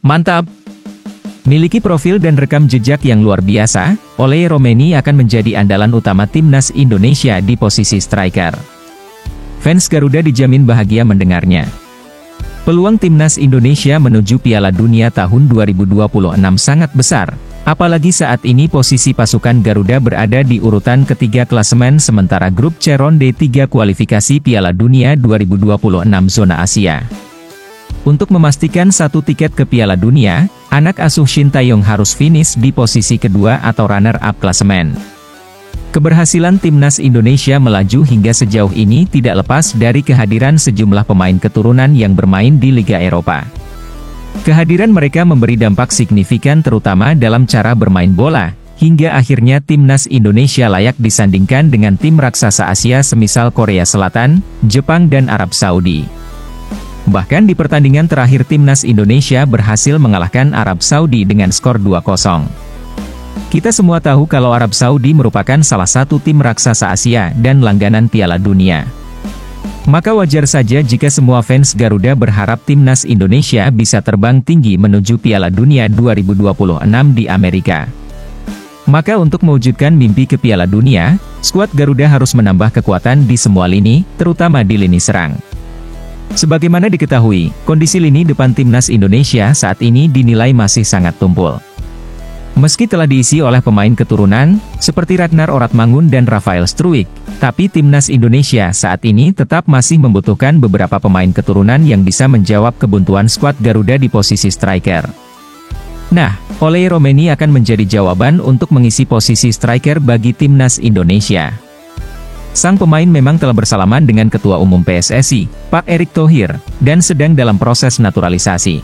Mantap! Miliki profil dan rekam jejak yang luar biasa, Oleh Romaini akan menjadi andalan utama timnas Indonesia di posisi striker. Fans Garuda dijamin bahagia mendengarnya. Peluang timnas Indonesia menuju Piala Dunia tahun 2026 sangat besar, apalagi saat ini posisi pasukan Garuda berada di urutan ketiga klasemen sementara grup C ronde 3 kualifikasi Piala Dunia 2026 zona Asia. Untuk memastikan satu tiket ke Piala Dunia, anak asuh Shin Tae-yong harus finish di posisi kedua atau runner-up klasemen. Keberhasilan timnas Indonesia melaju hingga sejauh ini tidak lepas dari kehadiran sejumlah pemain keturunan yang bermain di Liga Eropa. Kehadiran mereka memberi dampak signifikan terutama dalam cara bermain bola, hingga akhirnya timnas Indonesia layak disandingkan dengan tim raksasa Asia semisal Korea Selatan, Jepang dan Arab Saudi. Bahkan di pertandingan terakhir timnas Indonesia berhasil mengalahkan Arab Saudi dengan skor 2-0. Kita semua tahu kalau Arab Saudi merupakan salah satu tim raksasa Asia dan langganan Piala Dunia. Maka wajar saja jika semua fans Garuda berharap timnas Indonesia bisa terbang tinggi menuju Piala Dunia 2026 di Amerika. Maka untuk mewujudkan mimpi ke Piala Dunia, skuad Garuda harus menambah kekuatan di semua lini, terutama di lini serang. Sebagaimana diketahui, kondisi lini depan timnas Indonesia saat ini dinilai masih sangat tumpul. Meski telah diisi oleh pemain keturunan, seperti Ragnar Oratmangun dan Rafael Struijk, tapi timnas Indonesia saat ini tetap masih membutuhkan beberapa pemain keturunan yang bisa menjawab kebuntuan skuad Garuda di posisi striker. Nah, Oleh Romaini akan menjadi jawaban untuk mengisi posisi striker bagi timnas Indonesia. Sang pemain memang telah bersalaman dengan Ketua Umum PSSI, Pak Erick Thohir, dan sedang dalam proses naturalisasi.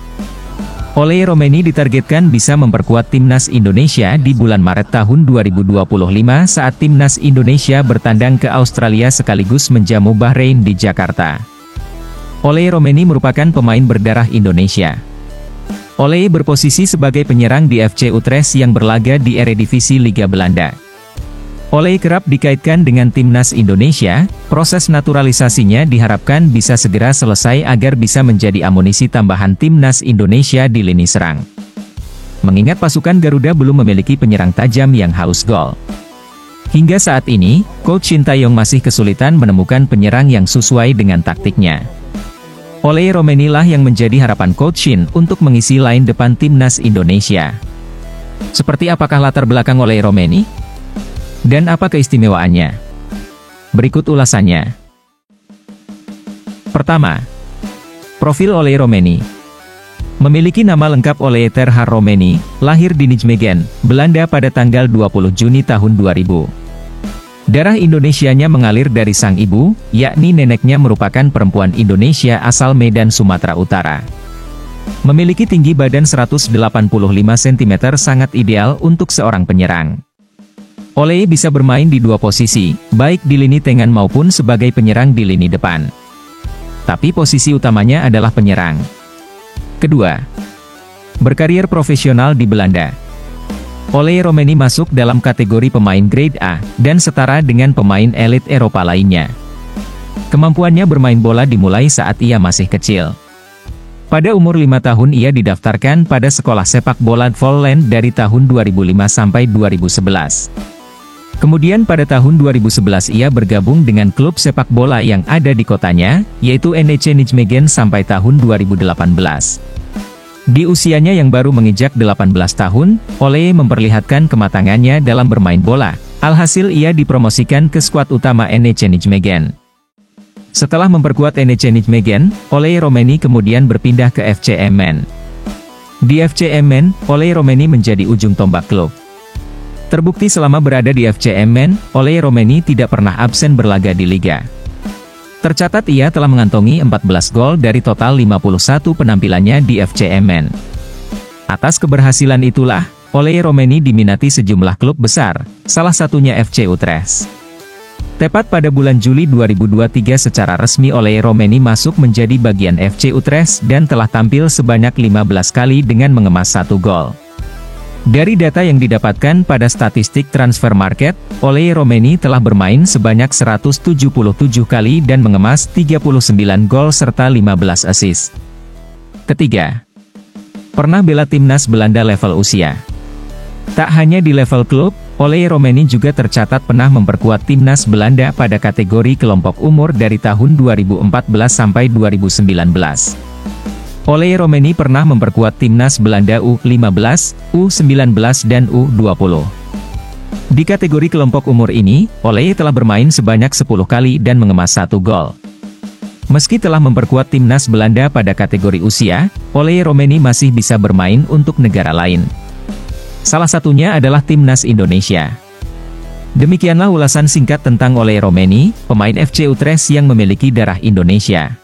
Oleh Romaini ditargetkan bisa memperkuat timnas Indonesia di bulan Maret tahun 2025 saat timnas Indonesia bertandang ke Australia sekaligus menjamu Bahrain di Jakarta. Oleh Romaini merupakan pemain berdarah Indonesia. Oleh berposisi sebagai penyerang di FC Utrecht yang berlaga di Eredivisie Liga Belanda. Oleh kerap dikaitkan dengan timnas Indonesia, proses naturalisasinya diharapkan bisa segera selesai agar bisa menjadi amunisi tambahan timnas Indonesia di lini serang. Mengingat pasukan Garuda belum memiliki penyerang tajam yang haus gol. Hingga saat ini, Coach Shin Tae-yong masih kesulitan menemukan penyerang yang sesuai dengan taktiknya. Oleh Romaini lah yang menjadi harapan Coach Shin untuk mengisi line depan timnas Indonesia. Seperti apakah latar belakang Oleh Romaini? Dan apa keistimewaannya? Berikut ulasannya. Pertama, profil Oleh Romaini. Memiliki nama lengkap Oleh Terhar Romaini, lahir di Nijmegen, Belanda pada tanggal 20 Juni tahun 2000. Darah Indonesianya mengalir dari sang ibu, yakni neneknya merupakan perempuan Indonesia asal Medan, Sumatera Utara. Memiliki tinggi badan 185 cm sangat ideal untuk seorang penyerang. Oleh bisa bermain di dua posisi, baik di lini tengah maupun sebagai penyerang di lini depan. Tapi posisi utamanya adalah penyerang. Kedua, berkarier profesional di Belanda. Oleh Romaini masuk dalam kategori pemain grade A, dan setara dengan pemain elit Eropa lainnya. Kemampuannya bermain bola dimulai saat ia masih kecil. Pada umur 5 tahun ia didaftarkan pada sekolah sepak bola Volland dari tahun 2005 sampai 2011. Kemudian pada tahun 2011 ia bergabung dengan klub sepak bola yang ada di kotanya, yaitu NEC Nijmegen sampai tahun 2018. Di usianya yang baru menginjak 18 tahun, Oleh memperlihatkan kematangannya dalam bermain bola. Alhasil ia dipromosikan ke skuad utama NEC Nijmegen. Setelah memperkuat NEC Nijmegen, Oleh Romaini kemudian berpindah ke FC Emmen. Di FC Emmen, Oleh Romaini menjadi ujung tombak klub. Terbukti selama berada di FC Emmen, Oleh Romaini tidak pernah absen berlaga di Liga. Tercatat ia telah mengantongi 14 gol dari total 51 penampilannya di FC Emmen. Atas keberhasilan itulah, Oleh Romaini diminati sejumlah klub besar, salah satunya FC Utrecht. Tepat pada bulan Juli 2023 secara resmi Oleh Romaini masuk menjadi bagian FC Utrecht dan telah tampil sebanyak 15 kali dengan mengemas 1 gol. Dari data yang didapatkan pada statistik transfer market, Oleh Romaini telah bermain sebanyak 177 kali dan mengemas 39 gol serta 15 assist. Ketiga, Pernah bela timnas Belanda level usia. Tak hanya di level klub, Ole Roemeny juga tercatat pernah memperkuat timnas Belanda pada kategori kelompok umur dari tahun 2014 sampai 2019. Ole Roemeny pernah memperkuat timnas Belanda U15, U19 dan U20. Di kategori kelompok umur ini, Ole telah bermain sebanyak 10 kali dan mengemas 1 gol. Meski telah memperkuat timnas Belanda pada kategori usia, Ole Roemeny masih bisa bermain untuk negara lain. Salah satunya adalah timnas Indonesia. Demikianlah ulasan singkat tentang Ole Roemeny, pemain FC Utrecht yang memiliki darah Indonesia.